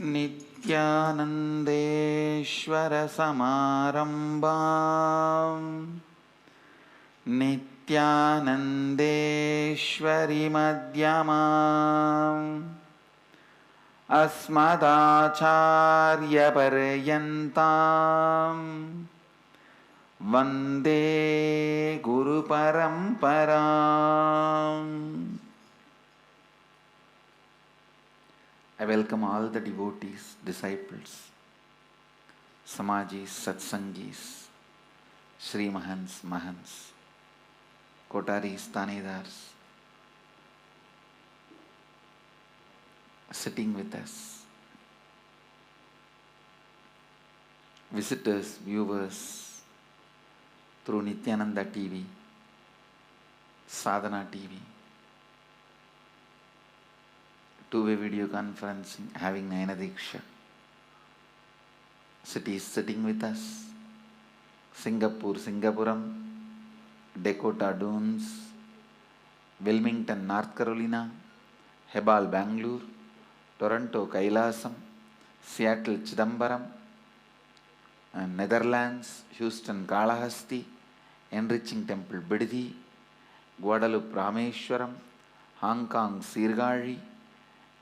नित्यानन्देश्वरसमारम्भाम् नित्यानन्देश्वरि मध्यमाम् अस्मदाचार्यपर्यन्ताम् वन्दे गुरुपरम्पराम्. I welcome all the devotees, disciples, Samajis, Satsangis, Sri Mahants, Mahants, Kotaris, Tanedars, sitting with us, visitors, viewers through Nityananda TV, Sadhana TV, two-way video conferencing, having Nayana Diksha. Cities sitting with us, Singapore, Singapuram, Dakota Dunes, Wilmington, North Carolina, Hebal, Bangalore, Toronto, Kailasam, Seattle, Chidambaram, Netherlands, Houston, Kalahasti, Enriching Temple, Bididi, Guadalupe, Rameshwaram, Hong Kong, Sirgari,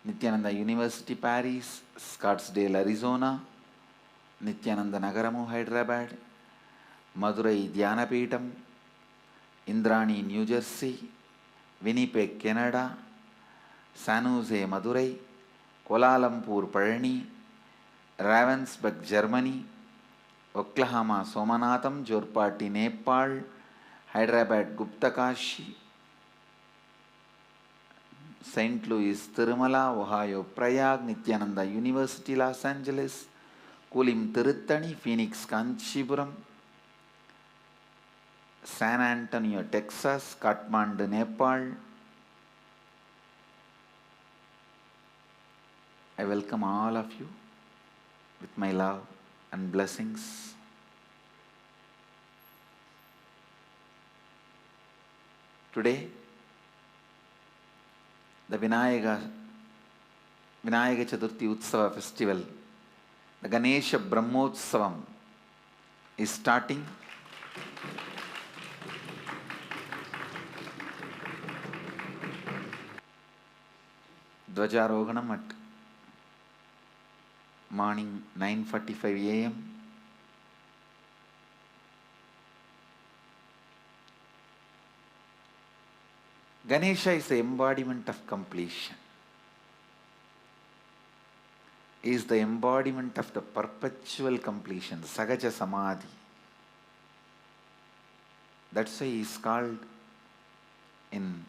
Nityananda University, Paris, Scottsdale, Arizona, Nityananda Nagaramu, Hyderabad, Madurai, Dhyanapitham, Indrani, New Jersey, Winnipeg, Canada, San Jose, Madurai, Kuala Lumpur, Palani, Ravensburg, Germany, Oklahoma, Somanatham, Jorpati, Nepal, Hyderabad, Guptakashi, St. Louis, Tirumala, Ohio, Prayag, Nityananda University, Los Angeles, Kulim, Tiruttani, Phoenix, Kanchipuram, San Antonio, Texas, Kathmandu, Nepal. I welcome all of you with my love and blessings. Today, the Vinayaka Chaturthi Utsava festival, the Ganesha Brahmotsavam is starting. Dvajarohanam at morning 9:45 a.m. Ganesha is the embodiment of completion. He is the embodiment of the perpetual completion, Sagaja Samadhi. That's why he is called in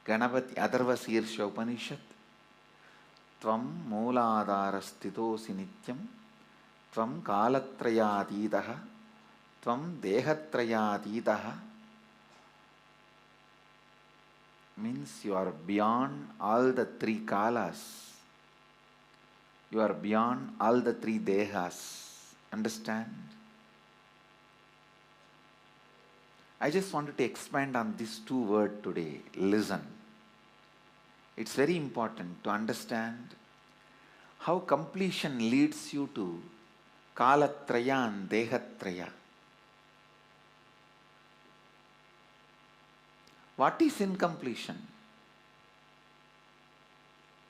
Ganapati Atharva Sirsha Upanishad, Tvam Mooladharastitosi Nityam, Tvam Kalatrayatitaha, Tvam Dehatrayatitaha. Means you are beyond all the three kalas. You are beyond all the three dehas. Understand? I just wanted to expand on these two words today. Listen. It's very important to understand how completion leads you to Kalatraya and Dehatraya. What is incompletion?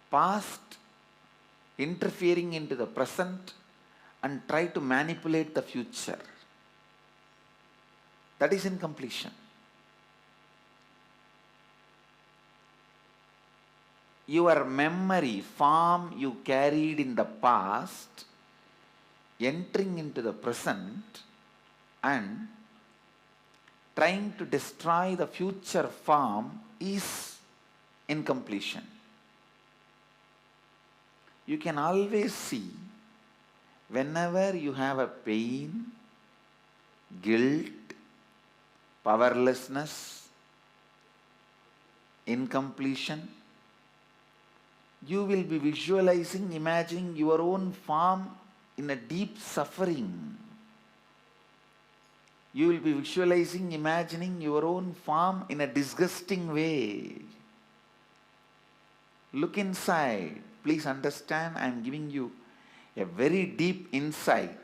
Past interfering into the present and try to manipulate the future. That is incompletion. Your memory, form you carried in the past, entering into the present and trying to destroy the future form is incompletion. You can always see whenever you have a pain, guilt, powerlessness, incompletion, you will be visualizing, imagining your own form in a deep suffering. You will be visualizing, imagining your own form in a disgusting way. Look inside. Please understand, I am giving you a very deep insight.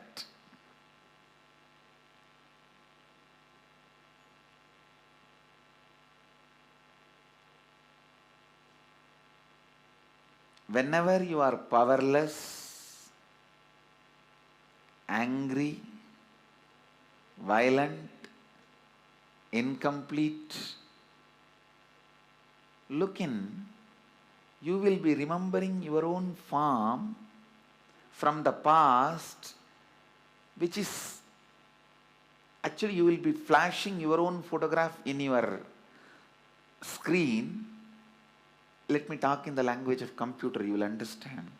Whenever you are powerless, angry, violent, incomplete, look in, you will be remembering your own form from the past, which is actually you will be flashing your own photograph in your screen. Let me talk in the language of computer, you will understand.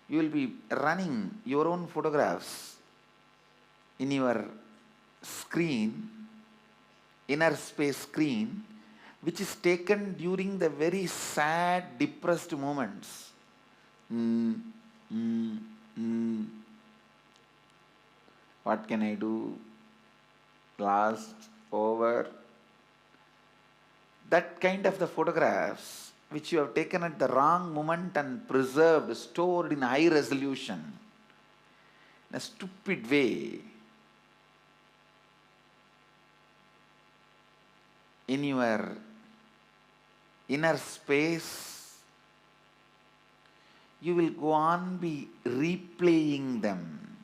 You will be running your own photographs in your screen, inner space screen, which is taken during the very sad, depressed moments. Mm, mm, mm. What can I do? Last, over. That kind of the photographs which you have taken at the wrong moment and preserved, stored in high resolution, in a stupid way, in your inner space, you will go on be replaying them.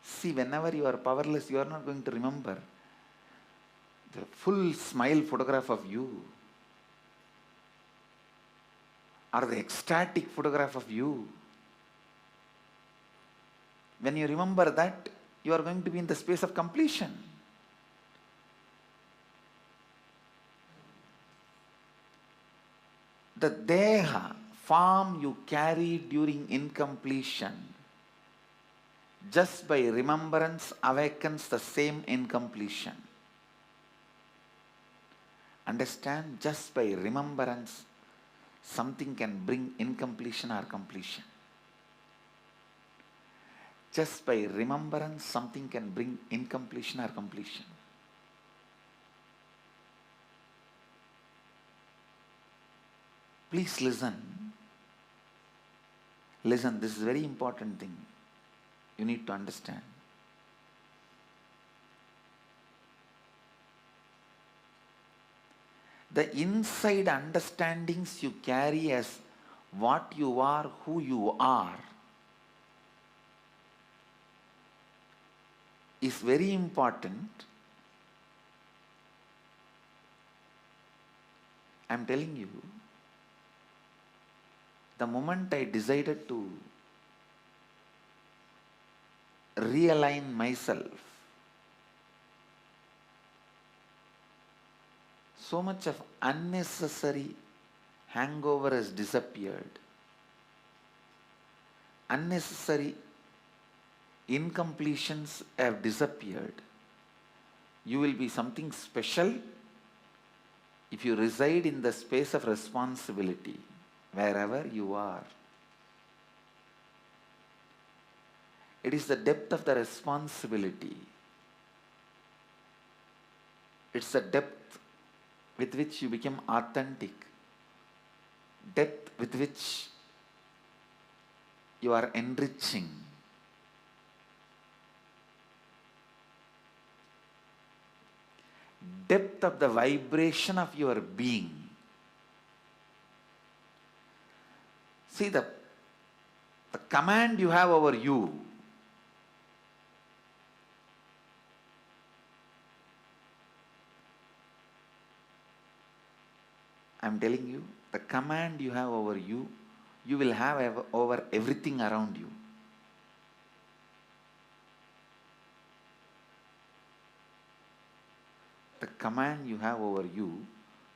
See, whenever you are powerless, you are not going to remember the full smile photograph of you or the ecstatic photograph of you. When you remember that, you are going to be in the space of completion. The deha, form you carry during incompletion, just by remembrance awakens the same incompletion. Understand? Just by remembrance, something can bring incompletion or completion. Just by remembrance, something can bring incompletion or completion. Please listen. Listen, this is a very important thing. You need to understand. The inside understandings you carry as what you are, who you are, is very important. I am telling you, the moment I decided to realign myself, so much of unnecessary hangover has disappeared. Unnecessary incompletions have disappeared. You will be something special if you reside in the space of responsibility, wherever you are. It is the depth of the responsibility. It's the depth with which you become authentic, depth with which you are enriching. Depth of the vibration of your being. See, the command you have over you, I am telling you, the command you have over you, you will have over everything around you. The command you have over you,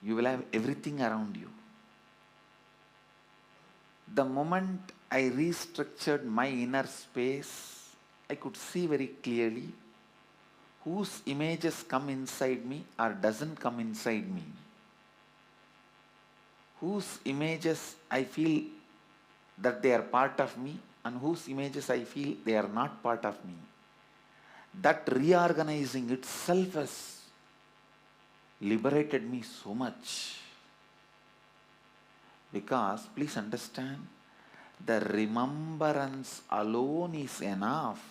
you will have everything around you. The moment I restructured my inner space, I could see very clearly whose images come inside me or doesn't come inside me. Whose images I feel that they are part of me and whose images I feel they are not part of me. That reorganizing itself has liberated me so much. Because, please understand, The remembrance alone is enough.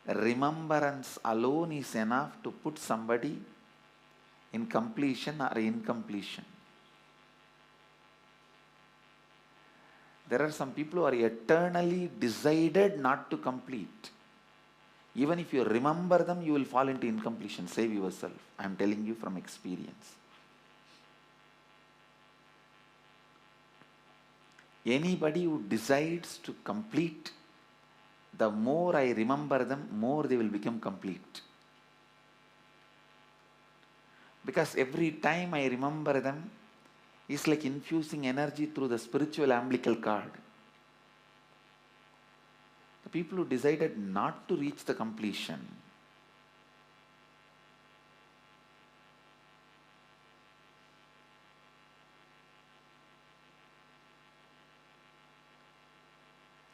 Remembrance alone is enough to put somebody in completion or incompletion. There are some people who are eternally decided not to complete. Even if you remember them, you will fall into incompletion. Save yourself. I am telling you from experience. Anybody who decides to complete, the more I remember them, more they will become complete. Because every time I remember them, it's like infusing energy through the spiritual umbilical cord. The people who decided not to reach the completion,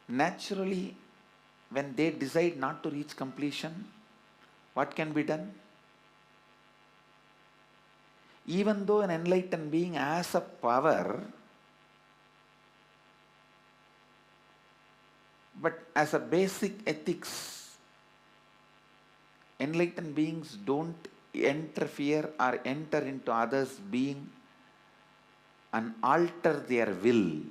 naturally, when they decide not to reach completion, what can be done? Even though an enlightened being has a power, but as a basic ethics, enlightened beings don't interfere or enter into others' being and alter their will.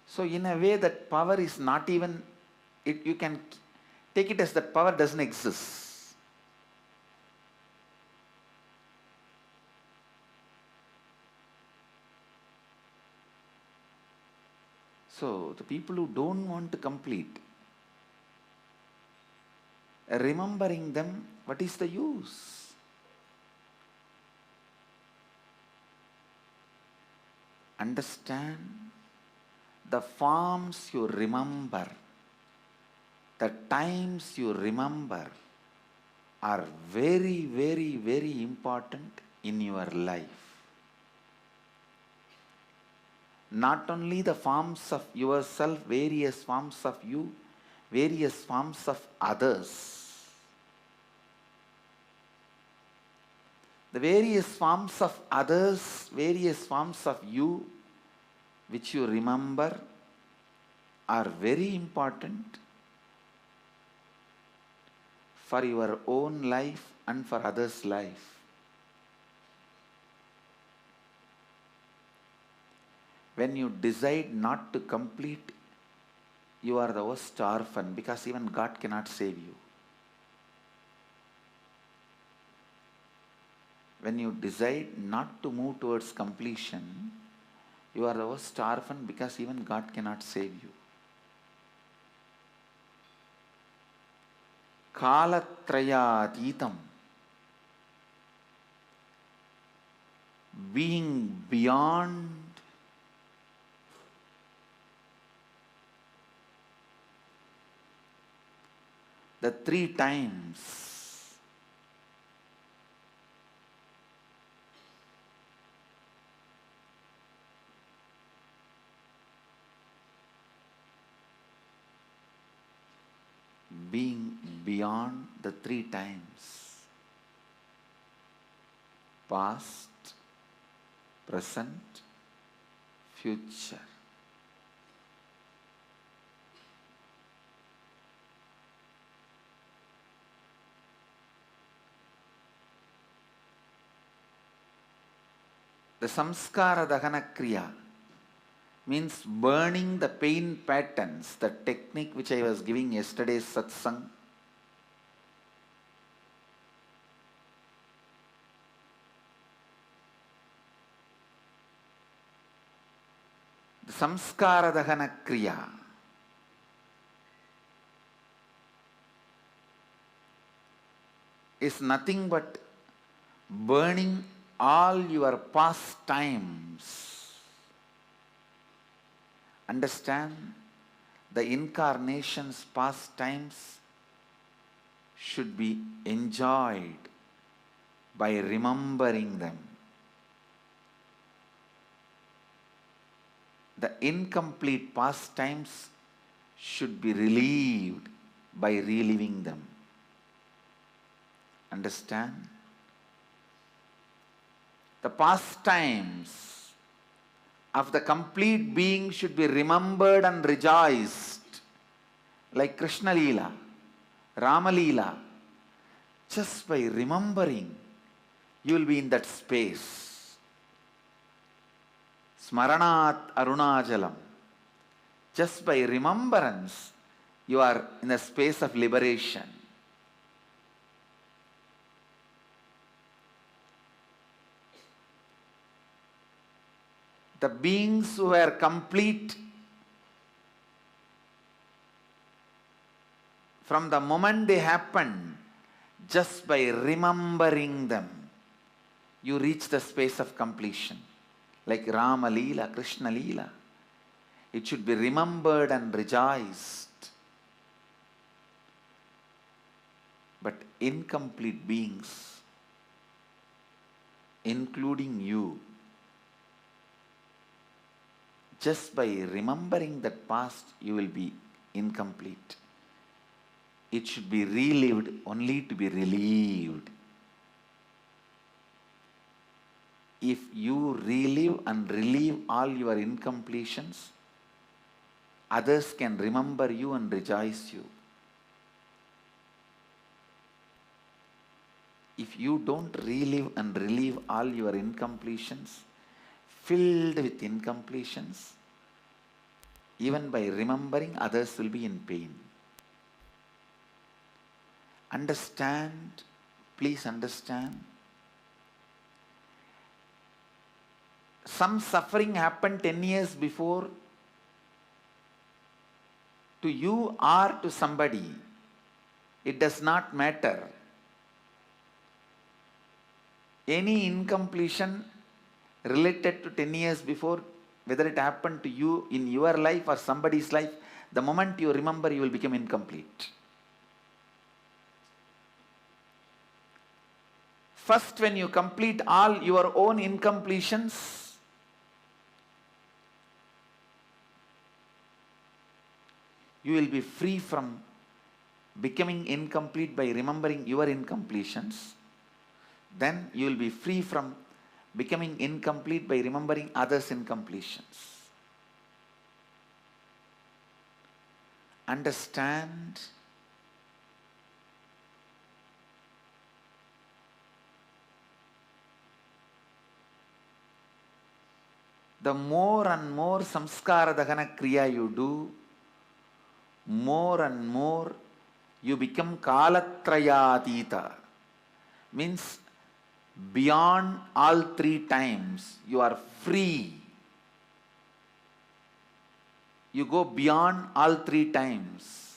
So in a way, that power is not even, you can take it as that power doesn't exist. So the people who don't want to complete, remembering them, what is the use? Understand, the forms you remember, the times you remember are very, very, very important in your life. Not only the forms of yourself, various forms of you, various forms of others. The various forms of others, various forms of you, which you remember, are very important for your own life and for others' life. When you decide not to complete, you are the worst orphan, because even God cannot save you. When you decide not to move towards completion, you are the worst orphan, because even God cannot save you. Kalatrayatitam, being beyond the three times. Being beyond the three times: past, present, future. The samskara dahana kriya means burning the pain patterns, the technique which I was giving yesterday's satsang. The samskara dahana kriya is nothing but burning all your past times. Understand, the incarnation's past times should be enjoyed by remembering them. The incomplete past times should be relieved by reliving them. Understand? The pastimes of the complete being should be remembered and rejoiced, like Krishna Leela, Rama Leela. Just by remembering, you will be in that space. Smaranat Arunajalam. Just by remembrance, you are in a space of liberation. The beings who were complete from the moment they happened, just by remembering them, you reach the space of completion. Like Rama Leela, Krishna Leela. It should be remembered and rejoiced. But incomplete beings, including you, just by remembering that past, you will be incomplete. It should be relived only to be relieved. If you relive and relieve all your incompletions, others can remember you and rejoice you. If you don't relive and relieve all your incompletions, filled with incompletions, even by remembering, others will be in pain. Understand, please understand. Some suffering happened 10 years before to you or to somebody. It does not matter. Any incompletion related to 10 years before, whether it happened to you in your life or somebody's life, the moment you remember, you will become incomplete. First, when you complete all your own incompletions, you will be free from becoming incomplete by remembering your incompletions. Then you will be free from becoming incomplete by remembering others' incompletions. Understand? The more and more samskara dahana kriya you do, more and more you become kalatrayatita. Means beyond all three times, you are free. You go beyond all three times.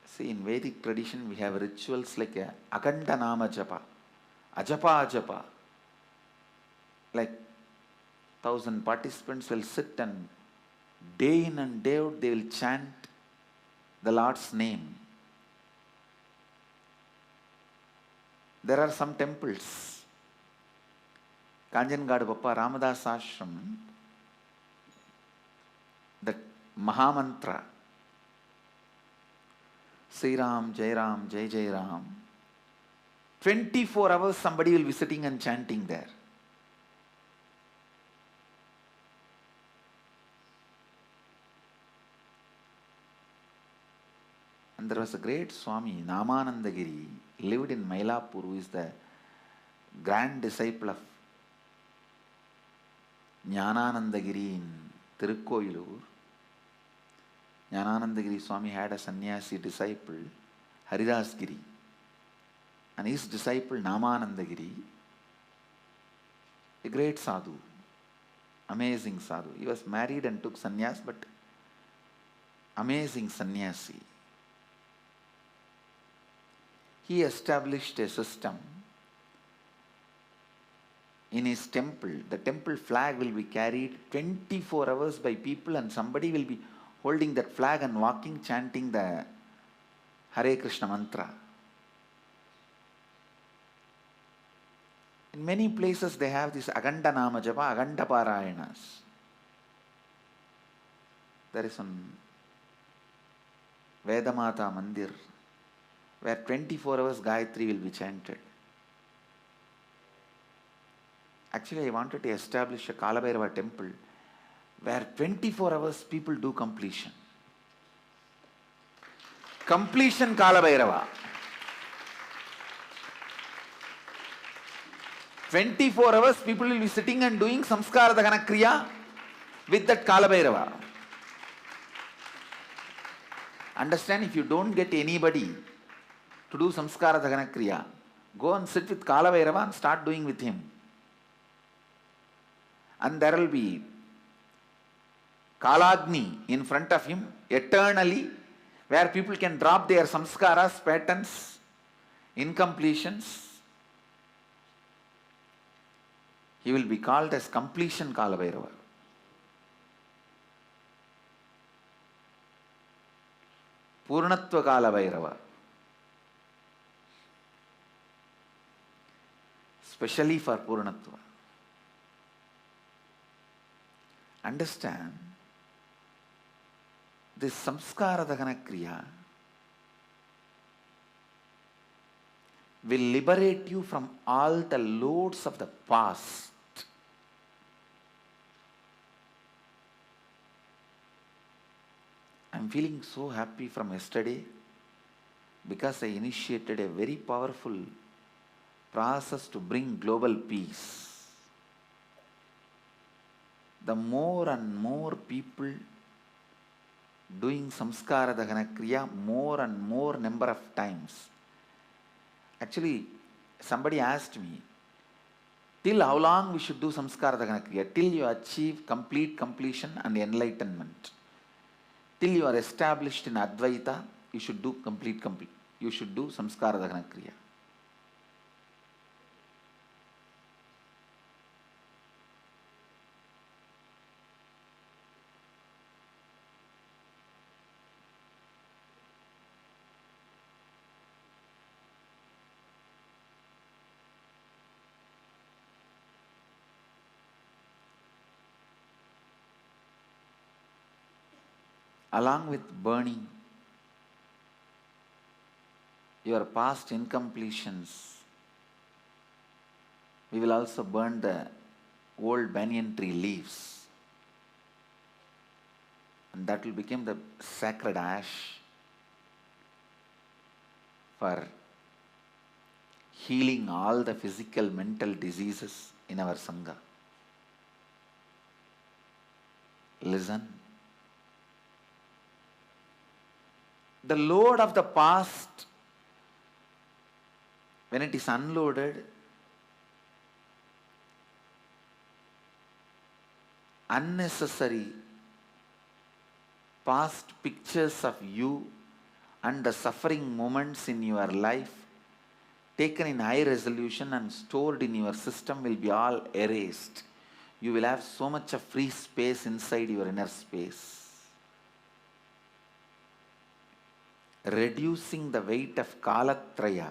See, in Vedic tradition, we have rituals like Akanta Nama Japa, Ajapa Japa. Like 1,000 participants will sit and day in and day out they will chant the Lord's name. There are some temples. Kanjangad Bappa Ramadas Ashram, the Mahamantra, Sri Ram, Jai Ram, Jai Jai Ram, 24 hours somebody will be sitting and chanting there. And there was a great Swami, Namanandagiri, lived in Mylapore, who is the grand disciple of Jnananandagiri in Tirukkoyilur. Jnananandagiri Swami had a sannyasi disciple, Haridas Giri, and his disciple Namanandagiri, a great sadhu, amazing sadhu. He was married and took sannyas, but amazing sannyasi. He established a system in his temple. The temple flag will be carried 24 hours by people, and somebody will be holding that flag and walking, chanting the Hare Krishna mantra. In many places they have this Aganda Nama Japa, Aganda Parayanas. there is one Vedamata Mandir where 24 hours Gayatri will be chanted. Actually, I wanted to establish a Kalabhairava temple where 24 hours people do completion. Completion Kalabhairava. 24 hours people will be sitting and doing Samskara Dahana Kriya with that Kalabhairava. Understand, if you don't get anybody to do Samskara Dahana Kriya, go and sit with Kalabhairava and start doing with him. And there will be Kalagni in front of him eternally, where people can drop their samskaras, patterns, incompletions. He will be called as completion Kalabhairava. Purnatva Kalabhairava. Specially for Purnatva. Understand, this Samskara Dahana Kriya will liberate you from all the loads of the past. I am feeling so happy from yesterday because I initiated a very powerful process to bring global peace. The more and more people doing Samskara Dahana Kriya, more and more number of times. Actually, somebody asked me, till how long we should do Samskara Dahana Kriya? Till you achieve complete completion and enlightenment. Till you are established in Advaita, you should do you should do Samskara Dahana Kriya. Along with burning your past incompletions, we will also burn the old banyan tree leaves, and that will become the sacred ash for healing all the physical, mental diseases in our Sangha. Listen. The load of the past, when it is unloaded, unnecessary past pictures of you and the suffering moments in your life taken in high resolution and stored in your system will be all erased. You will have so much of free space inside your inner space. Reducing the weight of Kalatraya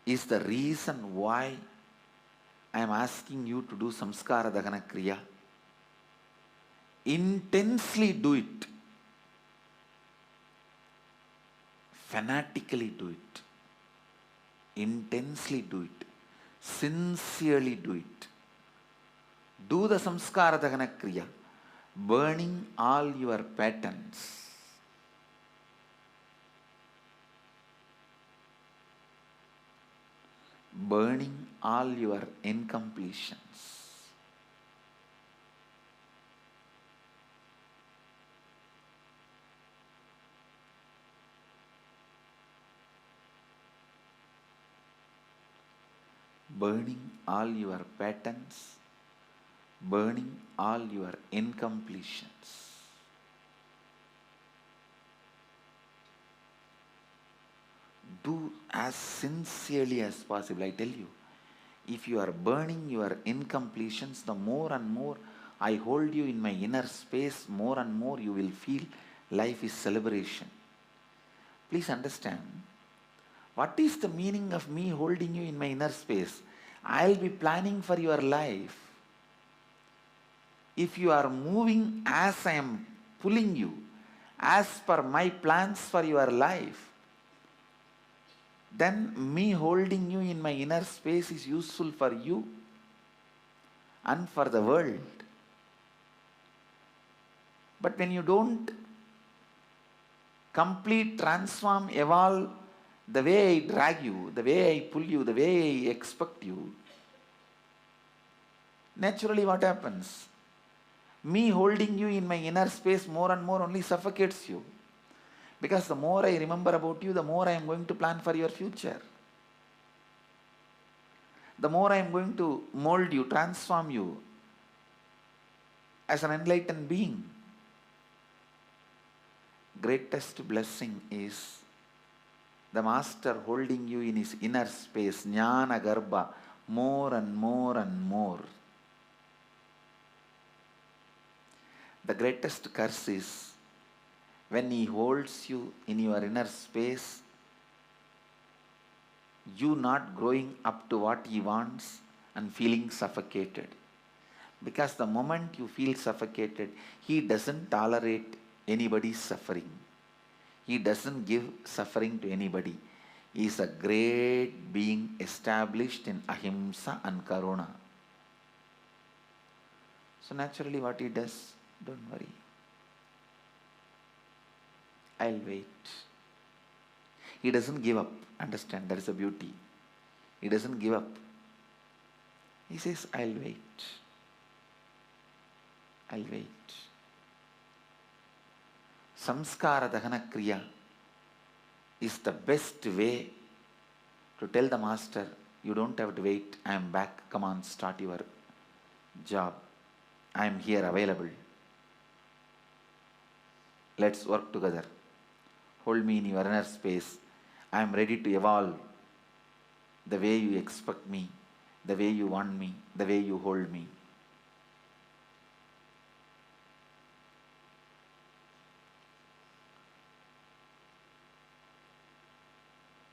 is the reason why I am asking you to do Samskara Dahana Kriya. Intensely do it. Fanatically do it. Intensely do it. Sincerely do it. Do the Samskara Dahana Kriya, burning all your patterns. Burning all your incompletions. Burning all your patterns, burning all your incompletions. Do as sincerely as possible. I tell you, if you are burning your incompletions, the more and more I hold you in my inner space, more and more you will feel life is celebration. Please understand, what is the meaning of me holding you in my inner space? I'll be planning for your life. if you are moving as I am pulling you, as per my plans for your life, then me holding you in my inner space is useful for you and for the world. But when you don't complete, transform, evolve the way I drag you, the way I pull you, the way I expect you, naturally what happens? Me holding you in my inner space more and more only suffocates you. Because the more I remember about you, the more I am going to plan for your future. The more I am going to mold you, transform you as an enlightened being. Greatest blessing is the Master holding you in his inner space, Jnana Garbha, more and more and more. The greatest curse is when he holds you in your inner space, you not growing up to what he wants and feeling suffocated. Because the moment you feel suffocated, he doesn't tolerate anybody's suffering. He doesn't give suffering to anybody. He is a great being established in ahimsa and karuna. So naturally what he does, don't worry, I'll wait. He doesn't give up. Understand, that is the beauty. He doesn't give up. He says, I'll wait. I'll wait. Samskara Dahana Kriya is the best way to tell the Master, you don't have to wait, I am back, come on, start your job. I am here available. Let's work together. Hold me in your inner space. I am ready to evolve the way you expect me, the way you want me, the way you hold me.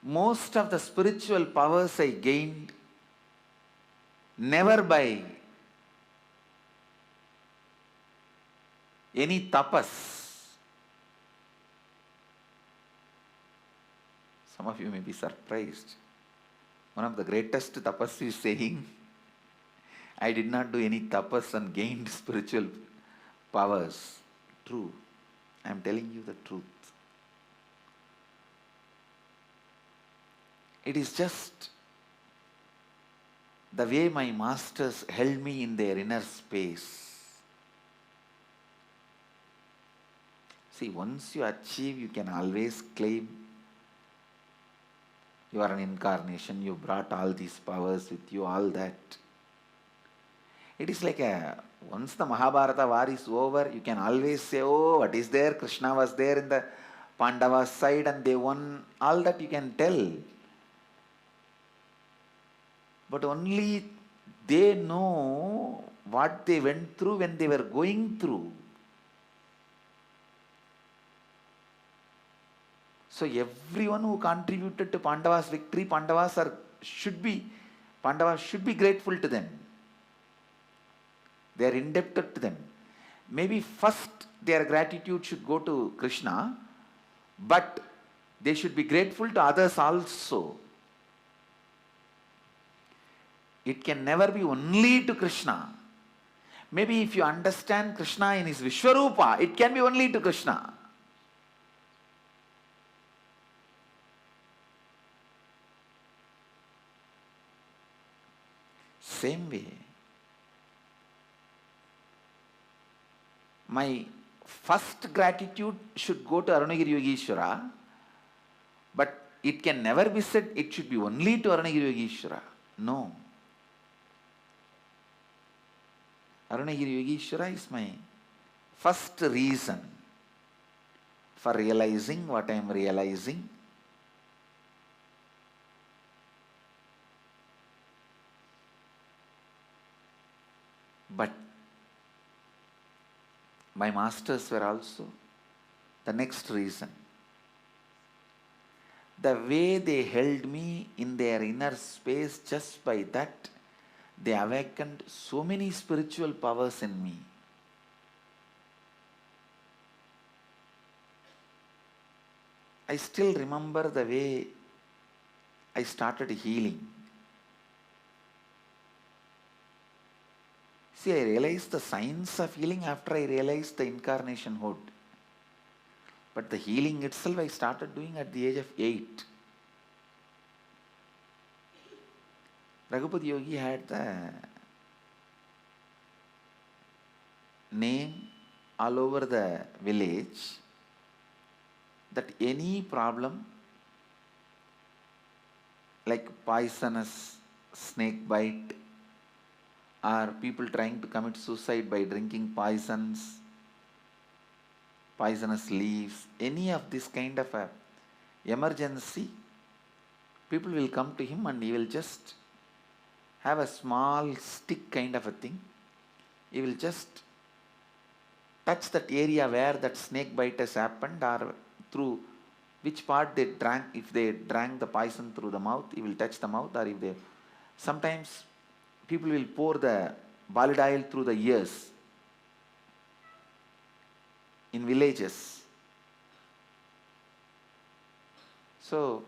Most of the spiritual powers I gained never by any tapas. Some of you may be surprised. One of the greatest tapas is saying, I did not do any tapas and gained spiritual powers. True. I am telling you the truth. It is just the way my masters held me in their inner space. See, once you achieve, you can always claim you are an incarnation, you brought all these powers with you, all that. It is like once the Mahabharata war is over, you can always say, oh, what is there? Krishna was there in the Pandavas side and they won. All that you can tell. But only they know what they went through when they were going through. So everyone who contributed to Pandavas' victory, Pandavas should be grateful to them. They are indebted to them. Maybe first their gratitude should go to Krishna, but they should be grateful to others also. It can never be only to Krishna. Maybe if you understand Krishna in his Vishwarupa, it can be only to Krishna. Same way, my first gratitude should go to Arunagiri Yogeshwara, but it can never be said it should be only to Arunagiri Yogeshwara. No. Arunagiri Yogeshwara is my first reason for realizing what I am realizing. But my masters were also the next reason. The way they held me in their inner space, just by that, they awakened so many spiritual powers in me. I still remember the way I started healing. See, I realized the science of healing after I realized the incarnation hood. But the healing itself I started doing at the age of 8. Raghupati Yogi had the name all over the village that any problem like poisonous snake bite or people trying to commit suicide by drinking poisonous leaves, any of this kind of a emergency, people will come to him and he will just have a small stick kind of a thing. He will just touch that area where that snake bite has happened or through which part they drank. If they drank the poison through the mouth, he will touch the mouth, or if they, sometimes people will pour the bolide oil through the ears in villages. So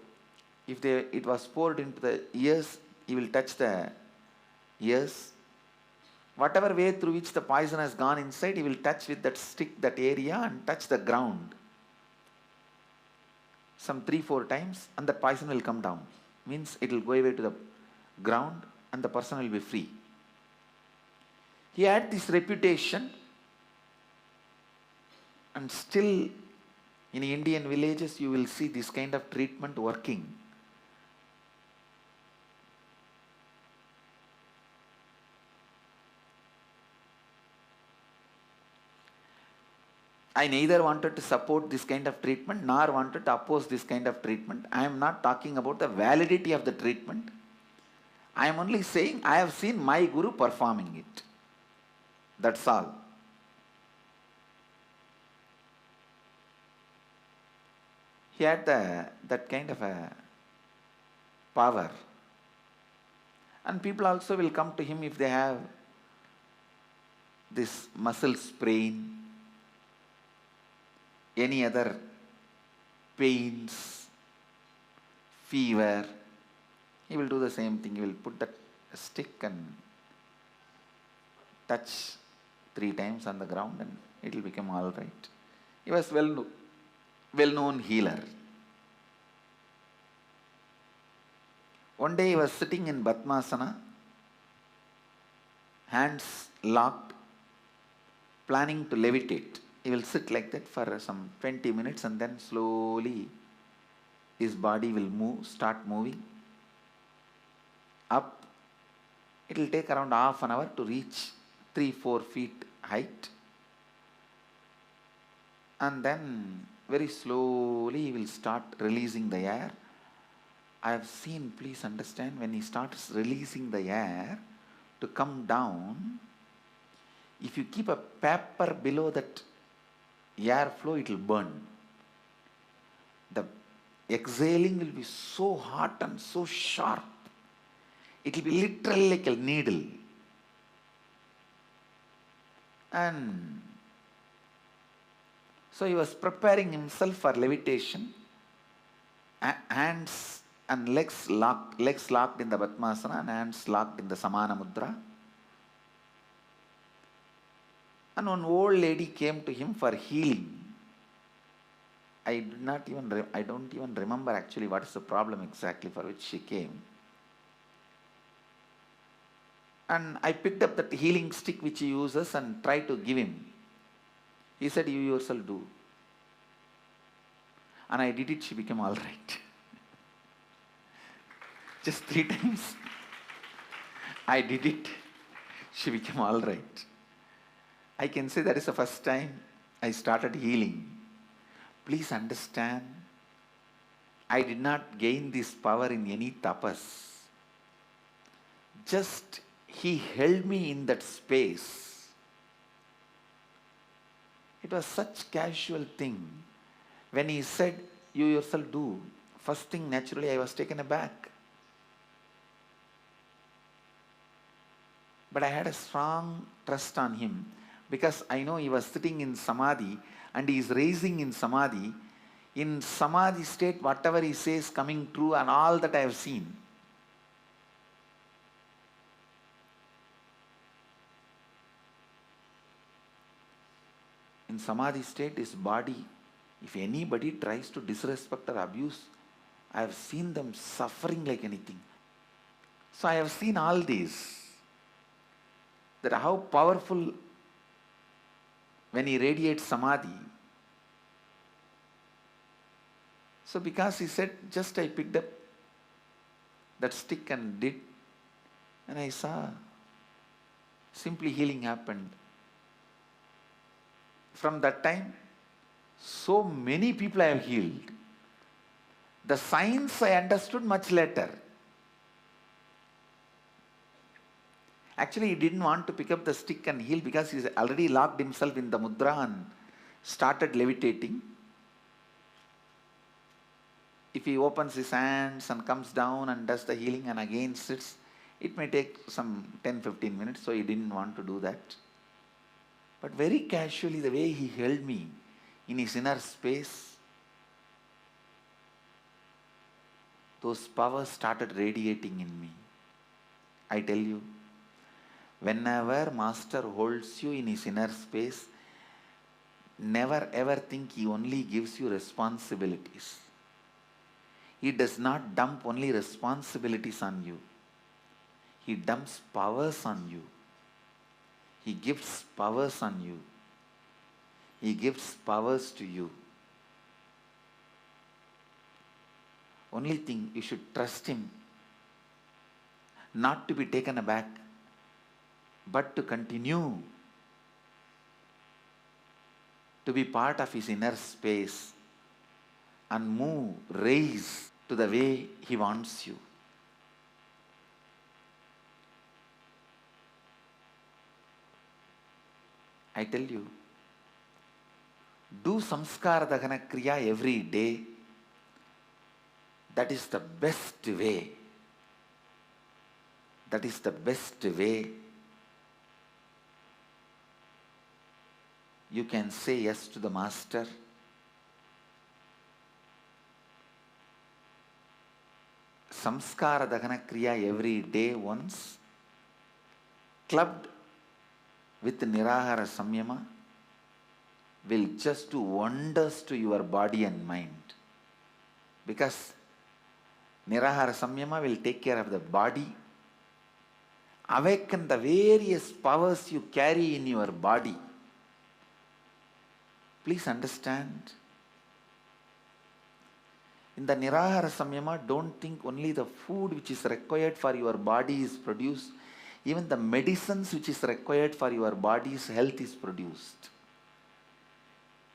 if it was poured into the ears, he will touch the ears. Whatever way through which the poison has gone inside, he will touch with that stick that area and touch the ground some 3-4 times, and the poison will come down. Means it will go away to the ground and the person will be free. He had this reputation, and still in Indian villages you will see this kind of treatment working. I neither wanted to support this kind of treatment nor wanted to oppose this kind of treatment. I am not talking about the validity of the treatment. I am only saying I have seen my Guru performing it. That's all. He had that kind of a power. And people also will come to him if they have this muscle sprain, any other pains, fever. He will do the same thing. He will put that stick and touch 3 times on the ground and it will become all right. He was well-known healer. One day he was sitting in Padmasana, hands locked, planning to levitate. He will sit like that for some 20 minutes and then slowly his body will start moving up. It will take around half an hour to reach 3-4 feet height. And then very slowly he will start releasing the air. I have seen, please understand, when he starts releasing the air to come down, if you keep a paper below that airflow, it will burn. The exhaling will be so hot and so sharp. It will be literally like a needle. And so he was preparing himself for levitation, hands and legs locked in the Padmasana and hands locked in the Samana Mudra. And one old lady came to him for healing. I don't even remember actually what is the problem exactly for which she came. And I picked up that healing stick which he uses and tried to give him. He said, "You yourself do." And I did it, she became all right. Just 3 times I did it, she became all right. I can say that is the first time I started healing. Please understand, I did not gain this power in any tapas. Just he held me in that space. It was such casual thing. When he said, "You yourself do," first thing naturally I was taken aback. But I had a strong trust on him because I know he was sitting in Samadhi and he is raising in Samadhi. In Samadhi state, whatever he says coming true and all that I have seen. In Samadhi state, his body, if anybody tries to disrespect or abuse, I have seen them suffering like anything. So I have seen all these. That how powerful when he radiates Samadhi. So because he said, just I picked up that stick and did, and I saw simply healing happened. From that time, so many people I have healed. The science I understood much later. Actually, he didn't want to pick up the stick and heal because he's already locked himself in the mudra and started levitating. If he opens his hands and comes down and does the healing and again sits, it may take some 10-15 minutes, so he didn't want to do that. But very casually, the way he held me in his inner space, those powers started radiating in me. I tell you, whenever Master holds you in his inner space, never ever think he only gives you responsibilities. He does not dump only responsibilities on you. He dumps powers on you. He gives powers on you. He gives powers to you. Only thing, you should trust him, not to be taken aback, but to continue to be part of his inner space and move, raise to the way he wants you. I tell you, do samskara dahana kriya every day. That is the best way. That is the best way you can say yes to the Master. Samskara dahana kriya every day once, clubbed with Nirahara Samyama, will just do wonders to your body and mind. Because Nirahara Samyama will take care of the body, awaken the various powers you carry in your body. Please understand, in the Nirahara Samyama, don't think only the food which is required for your body is produced. Even the medicines which is required for your body's health is produced.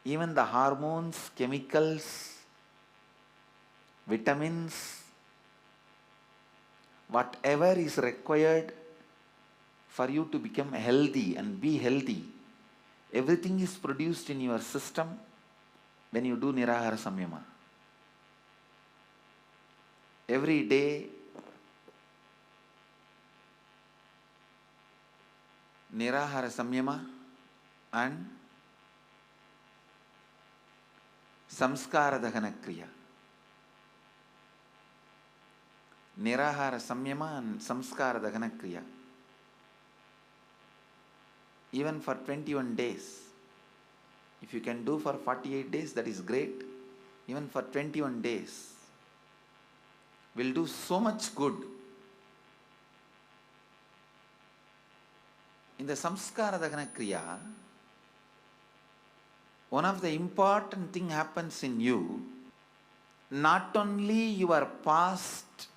Even the hormones, chemicals, vitamins, whatever is required for you to become healthy and be healthy, everything is produced in your system when you do Nirahara Samyama. Every day, Nirahara Samyama and Samskara Dahana Kriya. Nirahara Samyama and Samskara Dahana Kriya. Even for 21 days. If you can do for 48 days, that is great. Even for 21 days, will do so much good. In the Samskara Dahana Kriya, one of the important thing happens in you, not only your past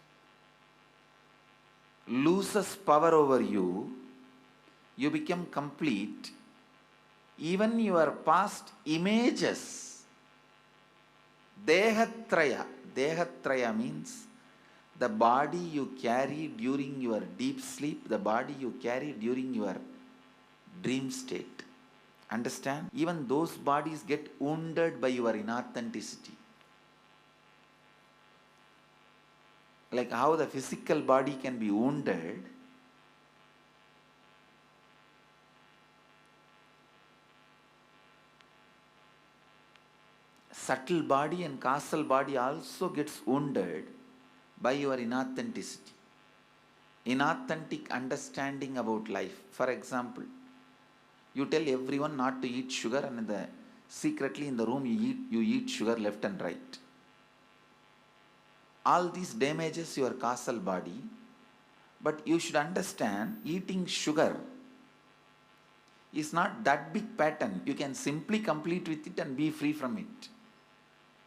loses power over you, you become complete, even your past images, Dehatraya. Dehatraya means the body you carry during your deep sleep, the body you carry during your dream state. Understand? Even those bodies get wounded by your inauthenticity. Like how the physical body can be wounded, subtle body and causal body also gets wounded by your inauthenticity, inauthentic understanding about life. For example, you tell everyone not to eat sugar, and secretly in the room you eat sugar left and right. All these damages your causal body, but you should understand eating sugar is not that big pattern. You can simply complete with it and be free from it.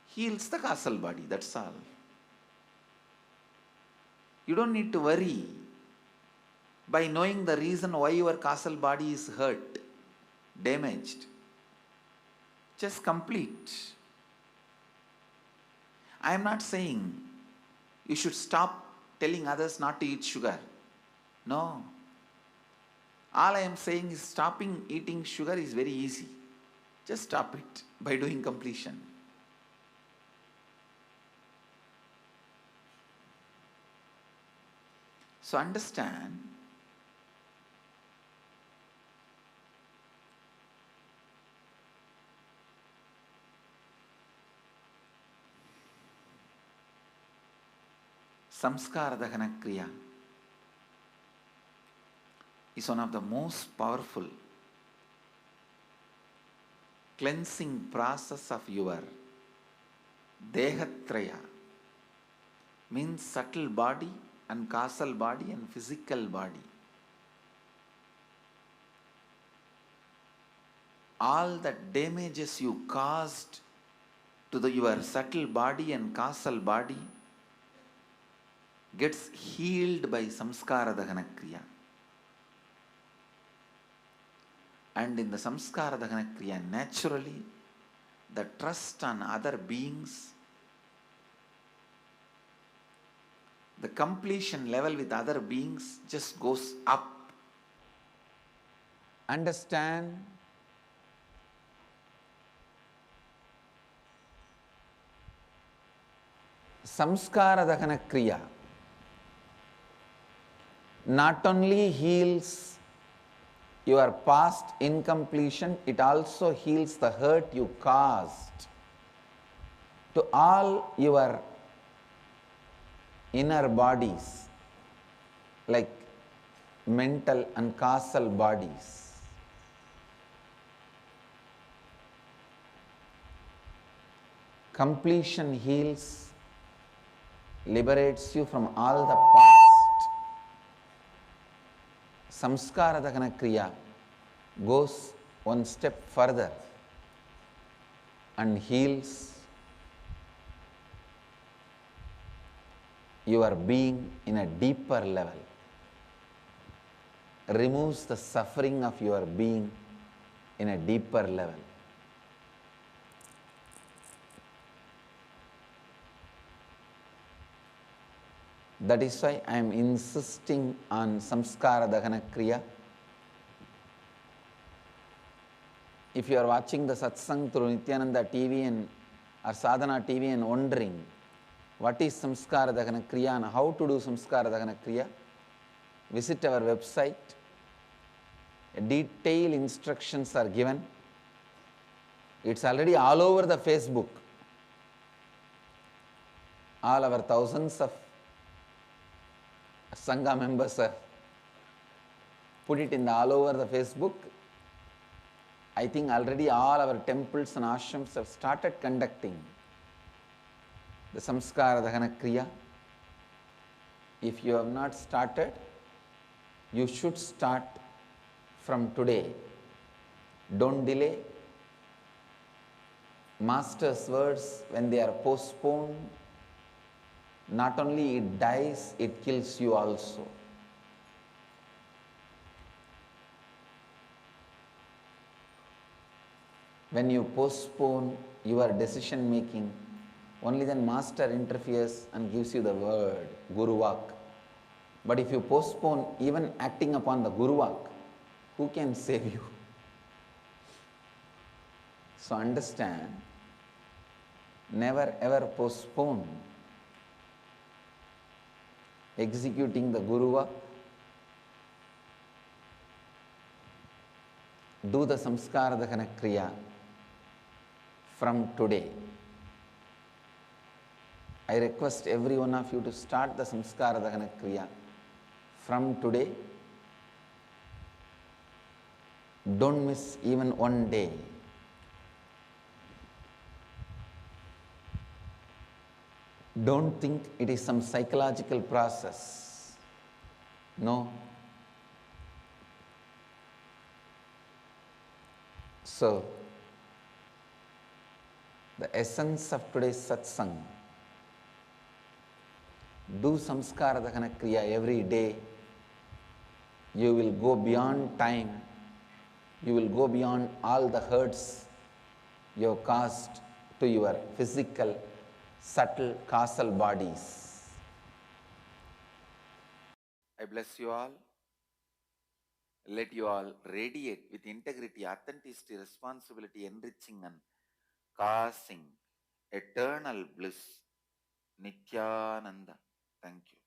Heals the causal body, that's all. You don't need to worry by knowing the reason why your causal body is hurt, damaged. Just complete. I am not saying you should stop telling others not to eat sugar. No. All I am saying is stopping eating sugar is very easy. Just stop it by doing completion. So understand, Samskara Dahana Kriya is one of the most powerful cleansing process of your Dehatraya, means subtle body and causal body and physical body. All the damages you caused to your subtle body and causal body gets healed by Samskara Dahana Kriya. And in the Samskara Dahana Kriya, naturally, the trust on other beings, the completion level with other beings just goes up. Understand? Samskara Dahana Kriya not only heals your past incompletion, it also heals the hurt you caused to all your inner bodies, like mental and causal bodies. Completion heals, liberates you from all the past. Samskara Dahana Kriya goes one step further and heals your being in a deeper level, removes the suffering of your being in a deeper level. That is why I am insisting on Samskara Dahana Kriya. If you are watching the satsang through Nityananda TV or Sadhana TV and wondering what is Samskara Dahana Kriya and how to do Samskara Dahana Kriya, visit our website. Detailed instructions are given. It's already all over the Facebook. All our thousands of Sangha members have put it in all over the Facebook. I think already all our temples and ashrams have started conducting the Samskara Dahana Kriya. If you have not started, you should start from today. Don't delay. Master's words, when they are postponed, not only it dies, it kills you also. When you postpone your decision making, only then Master interferes and gives you the word, Guru Vak. But if you postpone even acting upon the Guru Vak, who can save you? So understand, never ever postpone executing the Guru Vak. Do the Samskara Dahana Kriya from today. I request every one of you to start the Samskara Dahana Kriya from today. Don't miss even one day. Don't think it is some psychological process. No. So, the essence of today's satsang, do Samskara Dahana Kriya every day. You will go beyond time. You will go beyond all the hurts you have caused to your physical, subtle, causal bodies. I bless you all. Let you all radiate with integrity, authenticity, responsibility, enriching and causing eternal bliss. Nityananda. Thank you.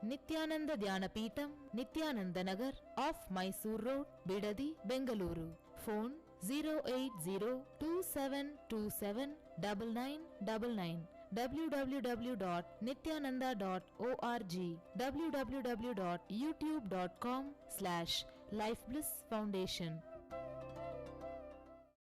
Nityananda Dhyanapitham, Nityananda Nagar, off Mysore Road, Bidadi, Bengaluru. Phone 08027279999. www.nityananda.org, www.youtube.com/Life Bliss Foundation.